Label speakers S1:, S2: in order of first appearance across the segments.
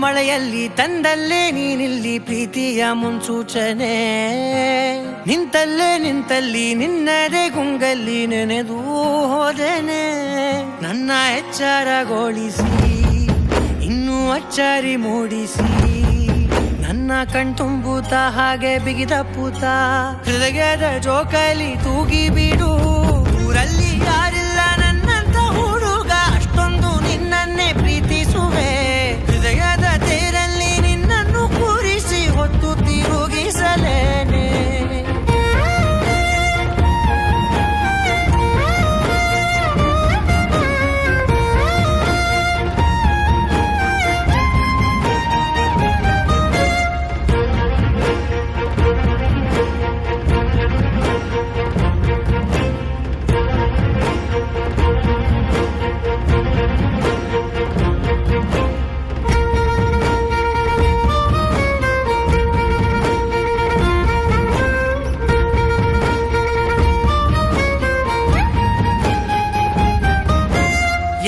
S1: ಮಳೆಯಲ್ಲಿ ತಂದಲ್ಲೇ ನೀನಿಲ್ಲಿ ಪ್ರೀತಿಯ ಮುನ್ಸೂಚನೆ, ನಿಂತಲ್ಲಿ ನಿನ್ನದೇ ಗುಂಗಲ್ಲಿ ನೆನೆದು ಹೋದೆನೆ. ನನ್ನ ಎಚ್ಚರಗೊಳಿಸಿ ಇನ್ನೂ ಅಚ್ಚರಿ ಮೂಡಿಸಿ, ನನ್ನ ಕಣ್ತುಂಬುತ್ತ ಹಾಗೆ ಬಿಗಿದಪ್ಪುತ್ತ ಹೃದಯದ ಜೋಕಾಲಿ ತೂಗಿ ಬಿಡು. ಊರಲ್ಲಿ ಯಾರಿಲ್ಲ ನನ್ನಂತ ಹುಡುಗ, ಅಷ್ಟೊಂದು ನಿನ್ನನ್ನೇ ಪ್ರೀತಿಸುವೆ. ಹೃದಯದ ತೇರಲ್ಲಿ ನಿನ್ನನ್ನು ಕೂರಿಸಿ ಹೊತ್ತು ತಿರುಗಿಸಲೇನೆ.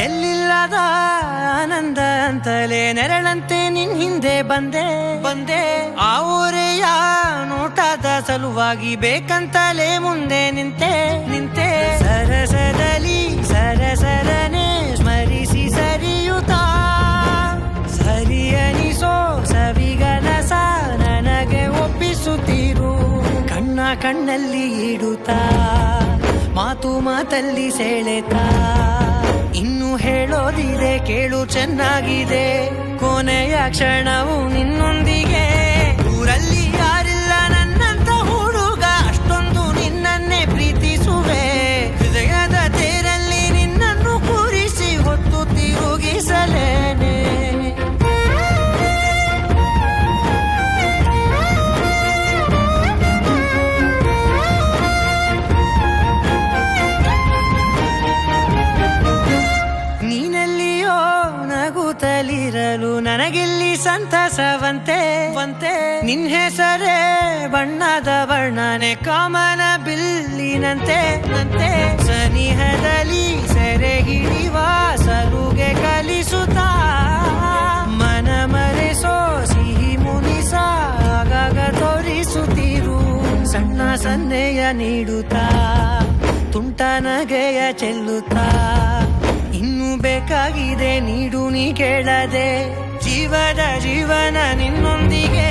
S1: ಎಲ್ಲಿಲ್ಲದ ಆನಂದ ಅಂತಲೇ ನೆರಳಂತೆ ನಿನ್ ಹಿಂದೆ ಬಂದೆ. ಆ ಊರೆಯ ನೋಟದ ಸಲುವಾಗಿ ಬೇಕಂತಲೇ ಮುಂದೆ ನಿಂತೆ. ಸರಸದಲ್ಲಿ ಸರಸರನೆ ಸ್ಮರಿಸಿ ಸರಿಯುತ್ತಾ, ಸರಿಯನಿಸೋ ಸವಿಗನಸ ನನಗೆ ಒಪ್ಪಿಸುತ್ತೀರು. ಕಣ್ಣಲ್ಲಿ ಇಡುತ್ತಾ, ಮಾತಲ್ಲಿ ಸೆಳೆತಾ, ಇನ್ನು ಹೇಳೋದಿದೆ ಕೇಳು ಚೆನ್ನಾಗಿದೆ. ಕೊನೆಯ ಕ್ಷಣವು ನಿನ್ನೊಂದಿಗೆ. ಊರಲ್ಲಿ ಯಾರಿಲ್ಲ ನನ್ನಂತ ಹುಡುಗ, ಅಷ್ಟೊಂದು ನಿನ್ನನ್ನೇ ಪ್ರೀತಿಸುವೆ. ಹೃದಯದ ತೇರಲ್ಲಿ ನಿನ್ನನ್ನು ಕೂರಿಸಿ ಹೊತ್ತು ತಿರುಗಿಸಲೇನೆ. ನೀನೆಲ್ಲಿಯೋ ನಗುತ್ತಲಿರಲು ನನಗಿಲ್ಲಿ ಸಂತಸವಂತೆ. ನಿನ್ ಹೆಸರೇ ಬಣ್ಣದ ವರ್ಣನೆ ಕಾಮನ ಬಿಲ್ಲಿನಂತೆ. ಸನಿಹದಲ್ಲಿ ಸೆರೆ ಹಿಡಿವ ಸಲುಗೆ ಕಲಿಸುತ್ತಾ, ಮನ ಮರೆಸೋ ಸಿಹಿ ಮುನಿಸ ಆಗಾಗ ತೋರಿಸುತ್ತೀರು. ಸಣ್ಣ ಸನ್ನೆಯ ನೀಡುತ್ತಾ, ತುಂಟ ನಗೆಯ ಚೆಲ್ಲುತ್ತಾ, ಇನ್ನು ಬೇಕಾಗಿದೆ ನೀಡು ನೀ ಕೇಳದೆ. ಜೀವನ ನಿನ್ನೊಂದಿಗೆ.